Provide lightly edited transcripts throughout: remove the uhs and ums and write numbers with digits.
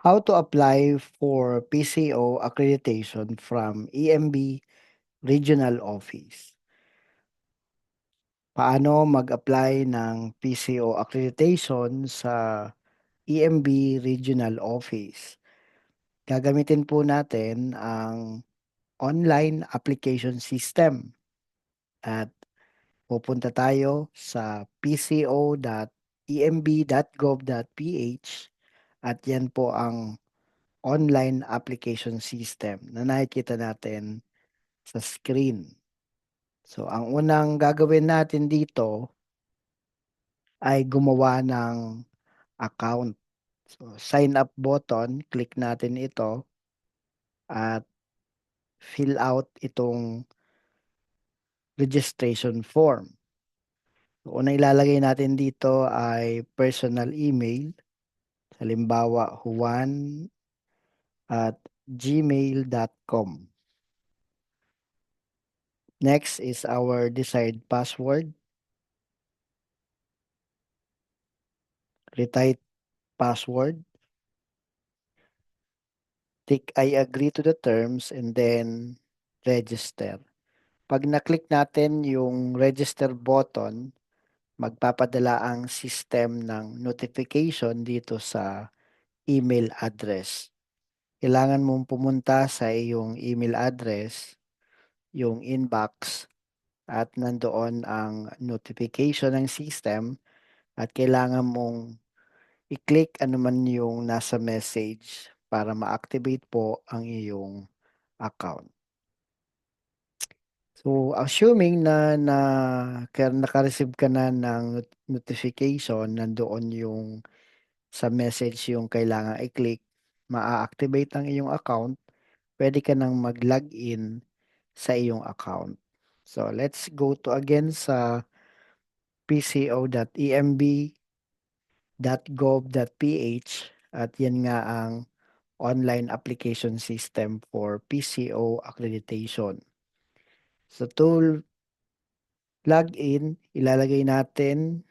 How to apply for PCO accreditation from EMB Regional Office. Paano mag-apply ng PCO accreditation sa EMB Regional Office? Gagamitin po natin ang online application system at pupunta tayo sa pco.emb.gov.ph at yan po ang online application system na nakikita natin sa screen. So, ang unang gagawin natin dito ay gumawa ng account. So, sign up button, click natin ito at fill out itong registration form. So, unang ilalagay natin dito ay personal email. Halimbawa, juan@gmail.com. Next is our desired password. Retype password. Tick I agree to the terms and then register. Pag na-click natin yung register button, magpapadala ang system ng notification dito sa email address. Kailangan mong pumunta sa iyong email address, yung inbox, at nandoon ang notification ng system at kailangan mong i-click anuman yung nasa message para ma-activate po ang iyong account. So, assuming na naka-receive ka na ng notification, nandoon yung sa message yung kailangan i-click, ma-activate ang iyong account, pwede ka nang mag-login sa iyong account. So, let's go to again sa pco.emb.gov.ph at yan nga ang online application system for PCO accreditation. So, to log in, ilalagay natin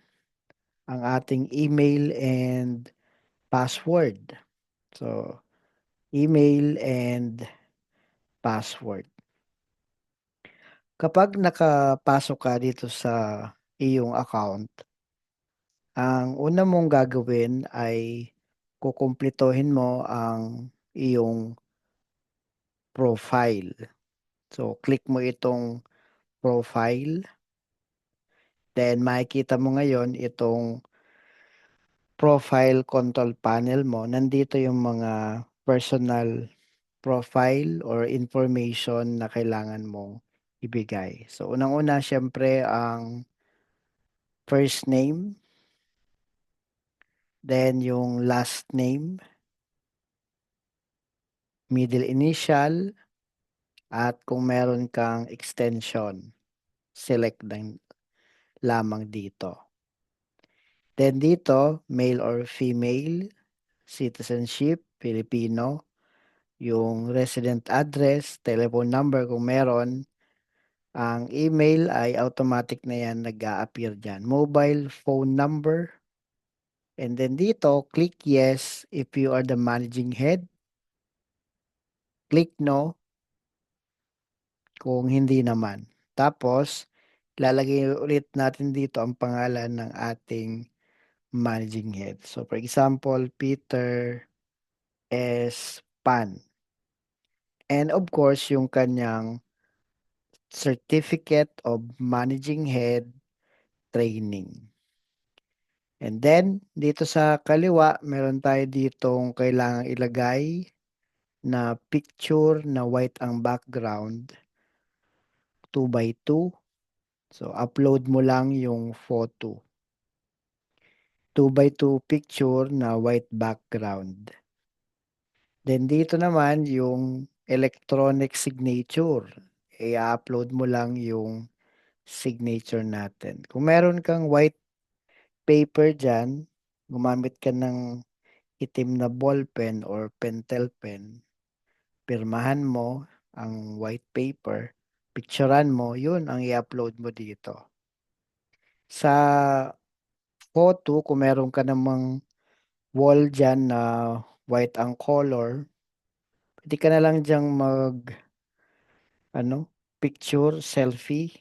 ang ating email and password. So, email and password. Kapag nakapasok ka dito sa iyong account, ang una mong gagawin ay kukumplituhin mo ang iyong profile. So, click mo itong profile. Then, makikita mo ngayon itong profile control panel mo. Nandito yung mga personal profile or information na kailangan mong ibigay. So, unang-una, syempre, ang first name, then yung last name, middle initial, at kung meron kang extension, select lang lamang dito. Then dito, male or female, citizenship, Filipino, yung resident address, telephone number kung meron, ang email ay automatic na yan nag-a-appear dyan. Mobile phone number, and then dito, click yes if you are the managing head. Click no kung hindi naman. Tapos, lalagay ulit natin dito ang pangalan ng ating managing head. So, for example, Peter S. Pan. And of course, yung kanyang Certificate of Managing Head Training. And then, dito sa kaliwa, meron tayo ditong kailangang ilagay na picture na white ang background, 2x2. So, upload mo lang yung photo. 2x2 picture na white background. Then, dito naman yung electronic signature. I-upload mo lang yung signature natin. Kung meron kang white paper dyan, gumamit ka ng itim na ballpen or pentel pen, pirmahan mo ang white paper, picturean mo, yun ang i-upload mo dito. Sa photo, kung meron ka namang wall dyan na white ang color, pwede ka na lang diyang ano, picture, selfie,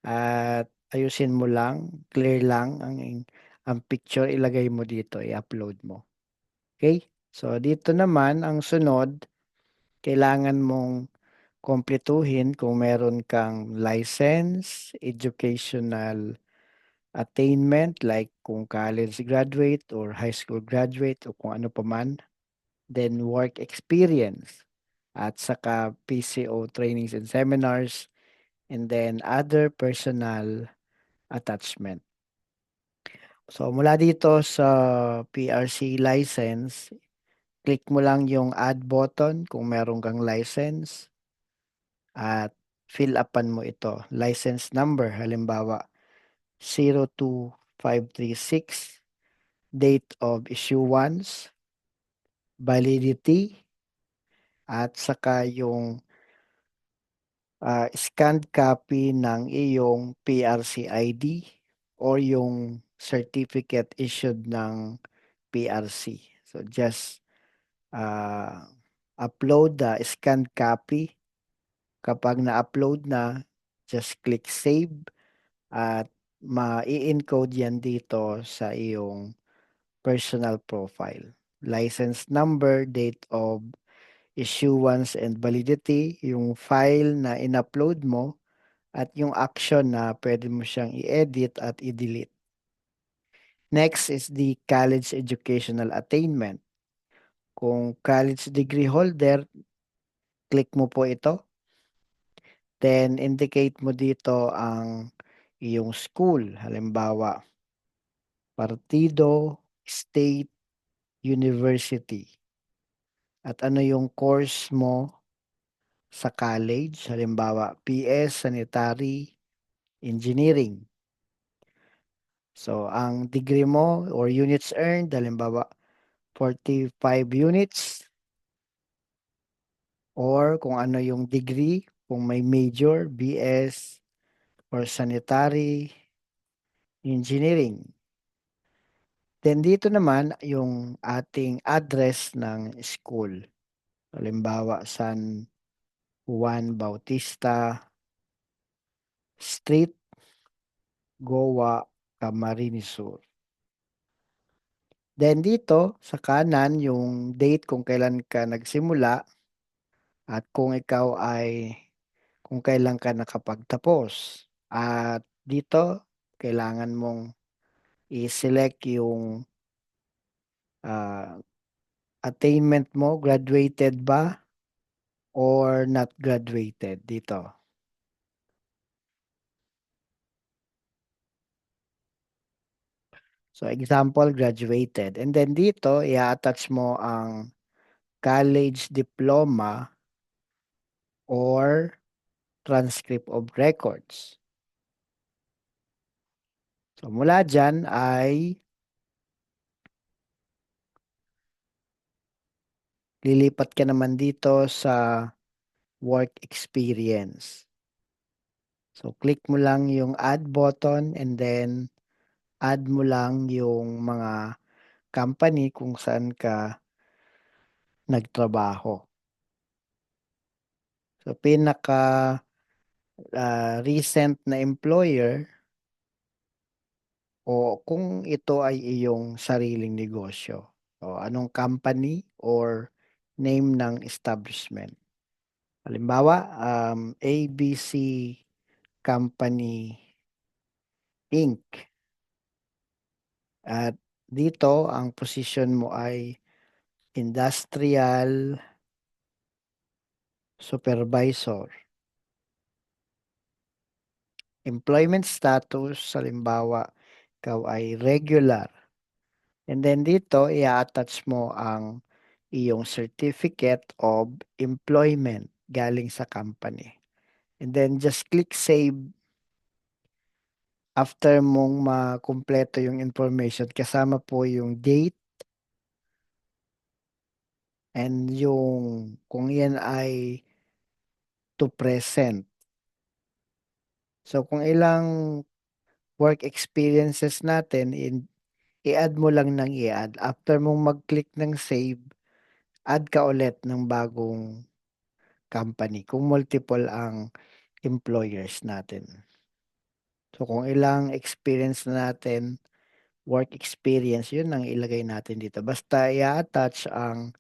at ayusin mo lang, clear lang ang picture, ilagay mo dito, i-upload mo. Okay? So, dito naman, ang sunod, kailangan mong kumpletuhin kung meron kang license, educational attainment, like kung college graduate or high school graduate o kung ano pa man. Then work experience at saka PCO trainings and seminars, and then other personal attachment. So mula dito sa PRC license, click mo lang yung add button kung meron kang license at fill upan mo ito. License number, halimbawa 02536, date of issuance, validity, at saka yung scanned copy ng iyong PRC ID or yung certificate issued ng PRC. So just uh, upload the scanned copy. Kapag na-upload na, just click save at ma-encode yan dito sa iyong personal profile. License number, date of issuance and validity, yung file na in-upload mo, at yung action na pwede mo siyang i-edit at i-delete. Next is the college educational attainment. Kung college degree holder, click mo po ito. Then indicate mo dito ang iyong school. Halimbawa, partido, state, university. At ano yung course mo sa college. Halimbawa, PS, Sanitary, Engineering. So, ang degree mo or units earned, halimbawa, 45 units, or kung ano yung degree, kung may major, BS, or sanitary, engineering. Then dito naman yung ating address ng school. Halimbawa, San Juan Bautista Street, Goa, Camarines Sur. Then dito sa kanan yung date kung kailan ka nagsimula at kung kailan ka nakapagtapos. At dito kailangan mong i-select yung ah, attainment mo, graduated ba or not graduated dito. So example, graduated. And then dito, i-attach mo ang college diploma or transcript of records. So mula dyan ay lilipat ka naman dito sa work experience. So click mo lang yung add button and then add mo lang yung mga company kung saan ka nagtrabaho. So pinaka recent na employer o kung ito ay iyong sariling negosyo. O anong company or name ng establishment. Halimbawa, ABC Company Inc. At dito, ang position mo ay industrial supervisor. Employment status, halimbawa, ikaw ay regular. And then dito, i-attach mo ang iyong certificate of employment galing sa company. And then just click save after mong makumpleto yung information kasama po yung date and yung kung yan ay to present. So kung ilang work experiences natin, i-add mo lang ng i-add. After mong mag-click ng save, add ka ulit ng bagong company kung multiple ang employers natin. So kung ilang experience na natin, work experience, yun ang ilagay natin dito. Basta i-attach ang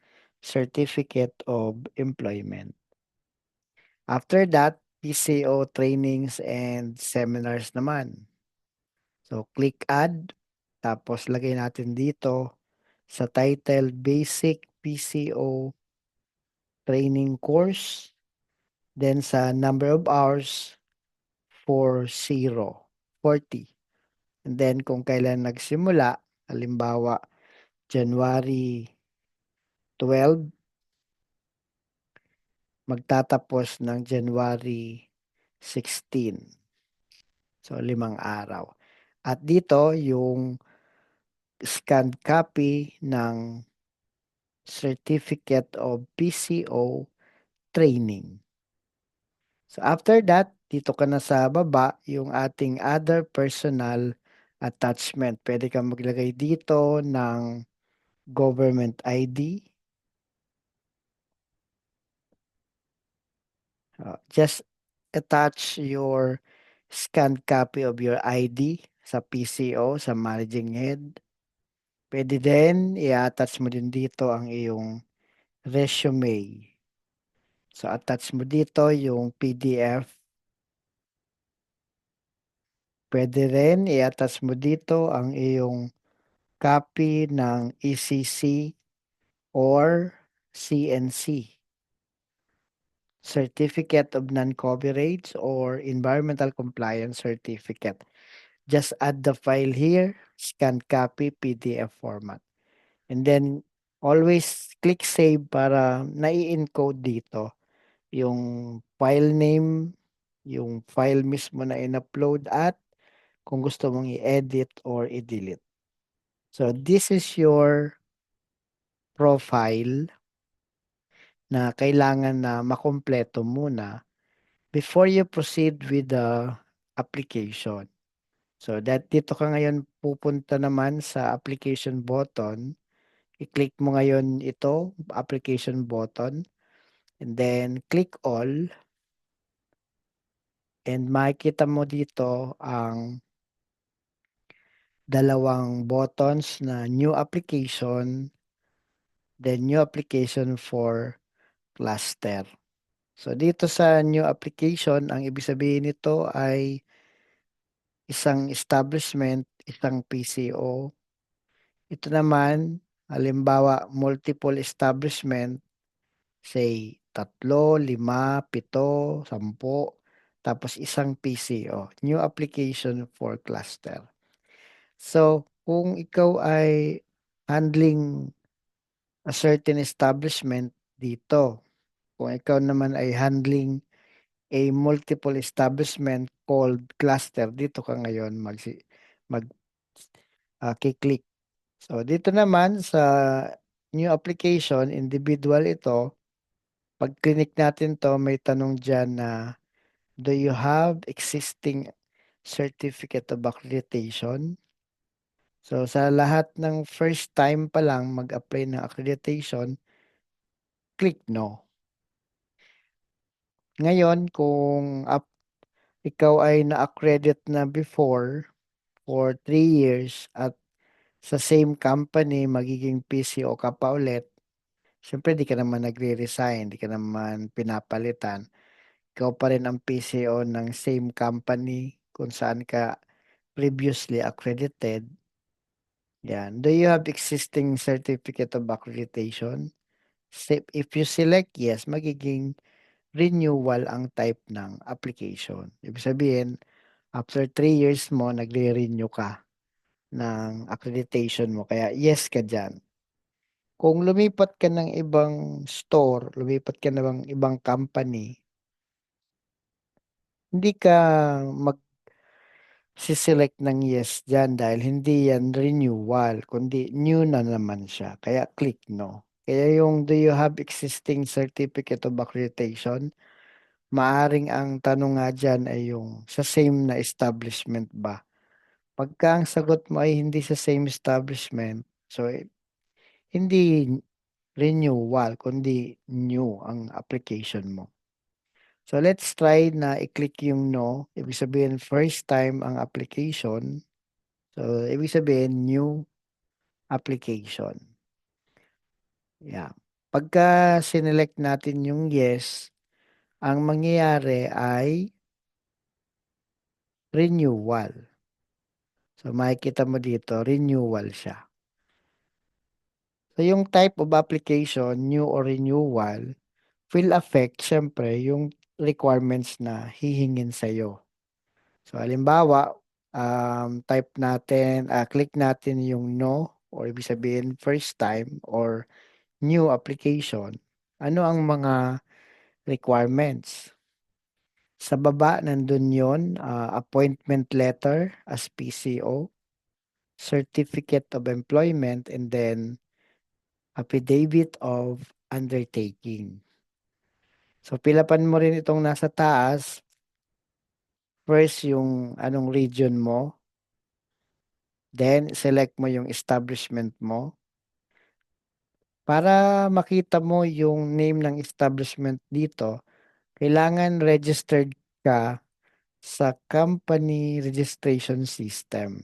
Certificate of Employment. After that, PCO trainings and seminars naman. So click add, tapos lagay natin dito sa title Basic PCO Training Course, then sa number of hours 40. And then kung kailan nagsimula, halimbawa January 12, magtatapos ng January 16. So 5 araw. At dito yung scanned copy ng Certificate of PCO Training. So after that, dito ka na sa baba, yung ating other personal attachment. Pwede kang maglagay dito ng government ID. Just attach your scanned copy of your ID sa PCO, sa managing head. Pwede din, i-attach mo din dito ang iyong resume. So attach mo dito yung PDF. Pwede rin i-attach mo dito ang iyong copy ng ECC or CNC, Certificate of Non-Coverage or Environmental Compliance Certificate. Just add the file here, scan copy, PDF format. And then, always click save para nai-encode dito yung file name, yung file mismo na in-upload at kung gusto mong i-edit or i-delete. So, this is your profile na kailangan na makumpleto muna before you proceed with the application. So that dito ka ngayon pupunta naman sa application button. I-click mo ngayon ito, application button, and then click all. And makikita mo dito ang dalawang buttons na new application, then new application for cluster. So dito sa new application, ang ibig sabihin nito ay isang establishment, isang PCO. Ito naman, halimbawa, multiple establishment, say, 3, 5, 7, 10, tapos isang PCO, new application for cluster. So, kung ikaw ay handling a certain establishment dito, kung ikaw naman ay handling a multiple establishment called cluster, dito ka ngayon mag kiklik. So dito naman sa new application, individual ito. Pag click natin to, may tanong dyan na do you have existing certificate of accreditation? So sa lahat ng first time pa lang mag-apply ng accreditation, click no. Ngayon, kung ikaw ay na-accredit na before for 3 years at sa same company magiging PCO ka pa ulit, siyempre di ka naman nagre-resign, di ka naman pinapalitan. Ikaw pa rin ang PCO ng same company kung saan ka previously accredited. Yan. Do you have existing certificate of accreditation? If you select yes, magiging renewal ang type ng application. Ibig sabihin, after 3 years mo, nagre-renew ka ng accreditation mo. Kaya yes ka dyan. Kung lumipat ka ng ibang store, lumipat ka ng ibang company, hindi ka mag-select ng yes dyan dahil hindi yan renewal, kundi new na naman siya. Kaya click no. Kaya yung do you have existing certificate of accreditation, maaring ang tanong nga dyan ay yung sa same na establishment ba Pagka ang sagot mo ay hindi sa same establishment, so hindi renewal, kundi new ang application mo. So let's try na i-click yung no. Ibig sabihin first time ang application. So ibig sabihin new application. Yeah. Pagka sinelect natin yung yes, ang mangyayari ay renewal. So makikita mo dito, renewal siya. So yung type of application, new or renewal, will affect syempre yung requirements na hihingin sa'yo. So halimbawa, type natin, click natin yung no or ibig sabihin first time or new application. Ano ang mga requirements? Sa baba nandun yon, appointment letter as PCO, certificate of employment, and then affidavit of undertaking. So pilapan mo rin itong nasa taas. First yung anong region mo, then select mo yung establishment mo. Para makita mo yung name ng establishment dito, kailangan registered ka sa company registration system.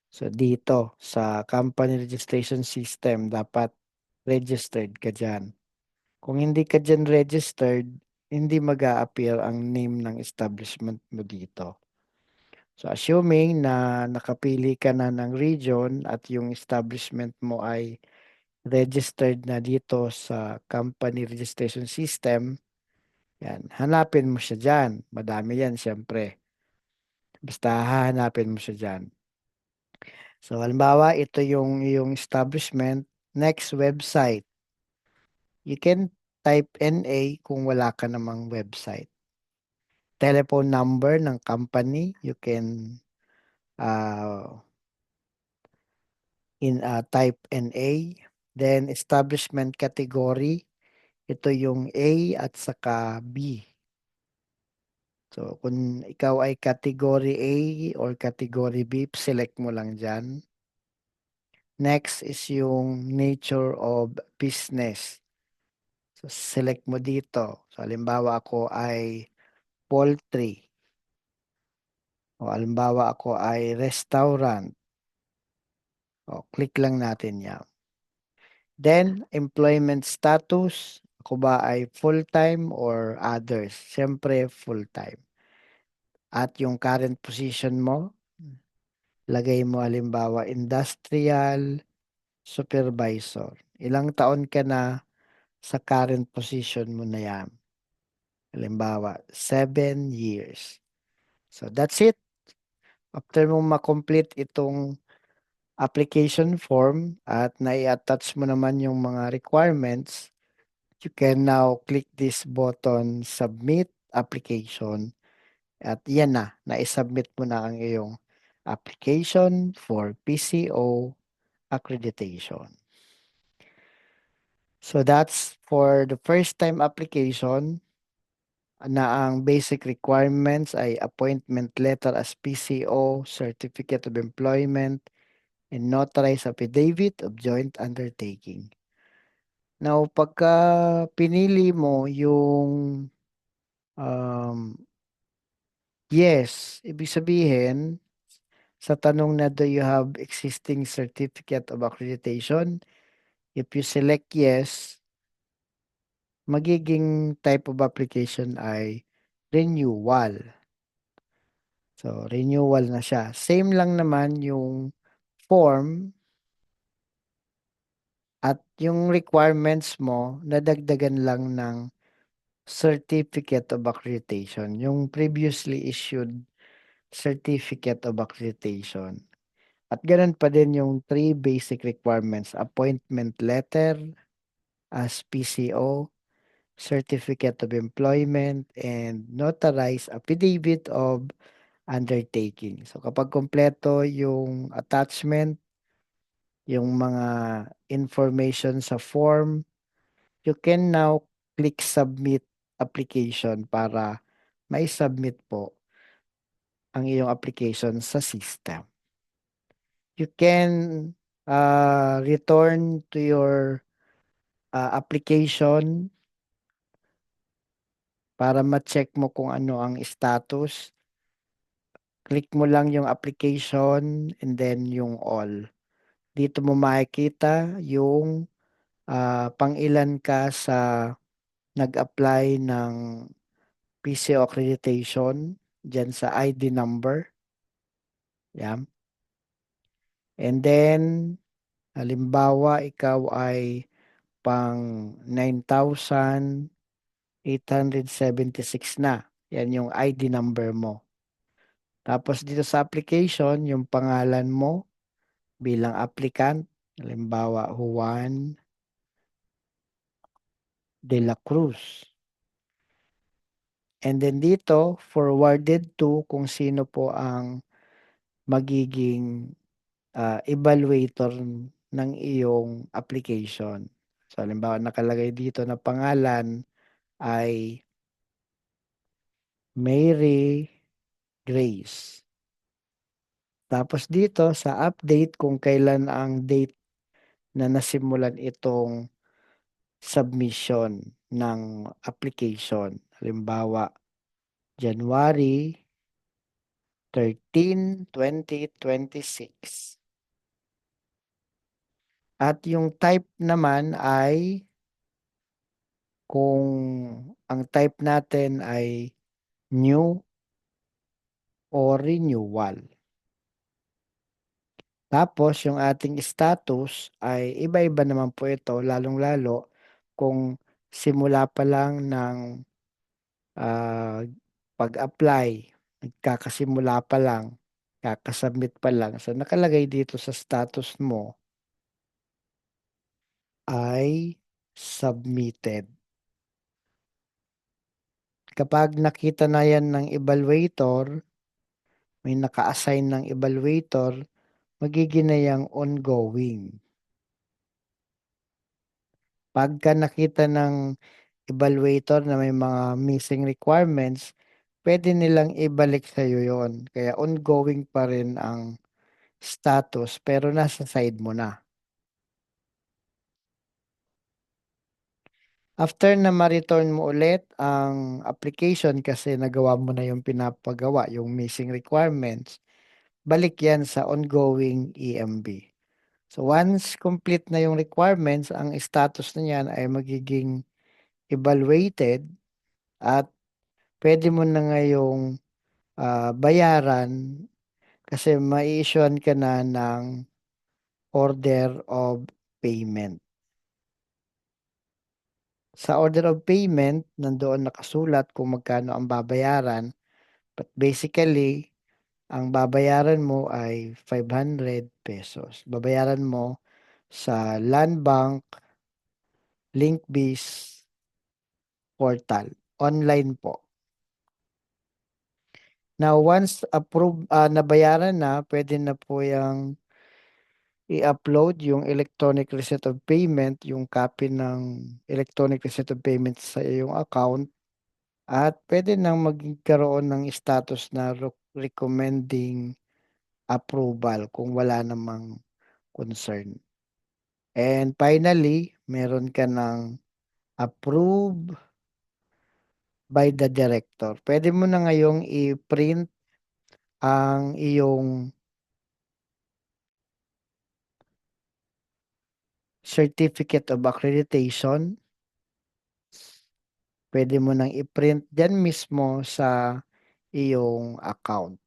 So dito sa company registration system, dapat registered ka dyan. Kung hindi ka dyan registered, hindi mag-a-appear ang name ng establishment mo dito. So assuming na nakapili ka na ng region at yung establishment mo ay registered na dito sa company registration system, yan, hanapin mo siya dyan. Madami yan siyempre. Basta hahanapin mo siya dyan. So halimbawa, ito yung establishment. Next, website. You can type NA kung wala ka namang website. Telephone number ng company, you can uh, type NA. Then establishment category, ito yung A at saka B. So kung ikaw ay category A or category B, select mo lang dyan. Next is yung nature of business. So select mo dito. So halimbawa ako ay poultry. O halimbawa ako ay restaurant. O click lang natin yan. Then, employment status. Ako ba ay full-time or others? Siyempre, full-time. At yung current position mo, lagay mo halimbawa industrial supervisor. Ilang taon ka na sa current position mo na yan? Halimbawa, 7 years. So, that's it. After mo makomplete itong application form at nai-attach mo naman yung mga requirements, you can now click this button, Submit Application. At yan na, na-submit mo na ang iyong application for PCO accreditation. So that's for the first time application na ang basic requirements ay appointment letter as PCO, Certificate of Employment, and notarized affidavit of joint undertaking. Now, pagka pinili mo yung yes, ibig sabihin, sa tanong na do you have existing certificate of accreditation, if you select yes, magiging type of application ay renewal. So, renewal na siya. Same lang naman yung form at yung requirements mo, nadagdagan lang ng certificate of accreditation, yung previously issued certificate of accreditation. At ganun pa din yung three basic requirements, appointment letter as PCO, certificate of employment, and notarized affidavit of undertaking. So kapag kompleto yung attachment, yung mga information sa form, you can now click submit application para may submit po ang iyong application sa system. You can return to your application para ma-check mo kung ano ang status. Click mo lang yung application and then yung all. Dito mo makikita yung pang-ilan ka sa nag-apply ng PCO accreditation dyan sa ID number. Yan. And then, halimbawa, ikaw ay pang 9,876 na. Yan yung ID number mo. Tapos dito sa application, yung pangalan mo bilang applicant, halimbawa Juan de la Cruz. And then dito, forwarded to kung sino po ang magiging evaluator ng iyong application. So, halimbawa, nakalagay dito na pangalan ay Mary Grace. Tapos dito sa update kung kailan ang date na nasimulan itong submission ng application. Halimbawa, January 13, 2026. At yung type naman ay kung ang type natin ay new o renewal. Tapos yung ating status ay iba-iba naman po ito, lalong-lalo kung simula pa lang ng ah, pag-apply, nagkakasimula pa lang, kakasubmit pa lang. So nakalagay dito sa status mo ay submitted. Kapag nakita na yan ng evaluator, may naka-assign ng evaluator, magiging na yang ongoing. Pagka nakita ng evaluator na may mga missing requirements, pwede nilang ibalik sa iyo yon. Kaya ongoing pa rin ang status pero nasa side mo na. After na ma-return mo ulit ang application kasi nagawa mo na yung pinapagawa, yung missing requirements, balik yan sa ongoing EMB. So once complete na yung requirements, ang status na yan ay magiging evaluated at pwede mo na ngayong bayaran kasi mai-issuean ka na ng order of payment. Sa order of payment, nandoon nakasulat kung magkano ang babayaran. But basically, ang babayaran mo ay 500 pesos. Babayaran mo sa Land Bank Linkbase portal. Online po. Now, once approved, nabayaran na, pwede na po yung i-upload yung electronic receipt of payment, yung copy ng electronic receipt of payment sa iyong account at pwede nang magkaroon ng status na recommending approval kung wala namang concern. And finally, meron ka ng approve by the director. Pwede mo na ngayong i-print ang iyong certificate of accreditation. Pwede mo nang i-print dyan mismo sa iyong account.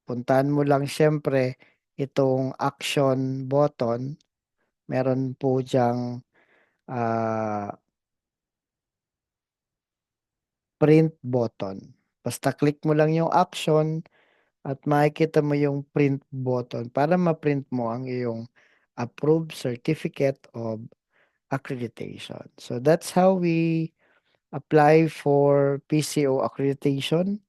Puntahan mo lang siyempre itong action button. Meron po diyang print button. Basta click mo lang yung action at makikita mo yung print button para ma-print mo ang iyong approved certificate of accreditation. So that's how we apply for PCO accreditation.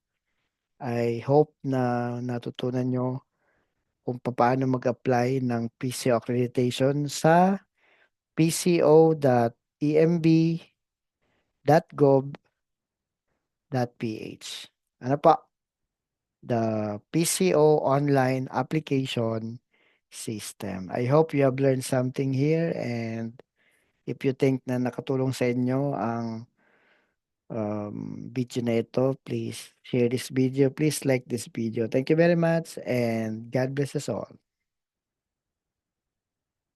I hope na natutunan nyo kung paano mag-apply ng PCO accreditation sa pco.emb.gov.ph. Ano pa? the PCO online application system. I hope you have learned something here, and if you think na nakatulong sa inyo ang video na ito, please share this video. Please like this video. Thank you very much and God bless us all.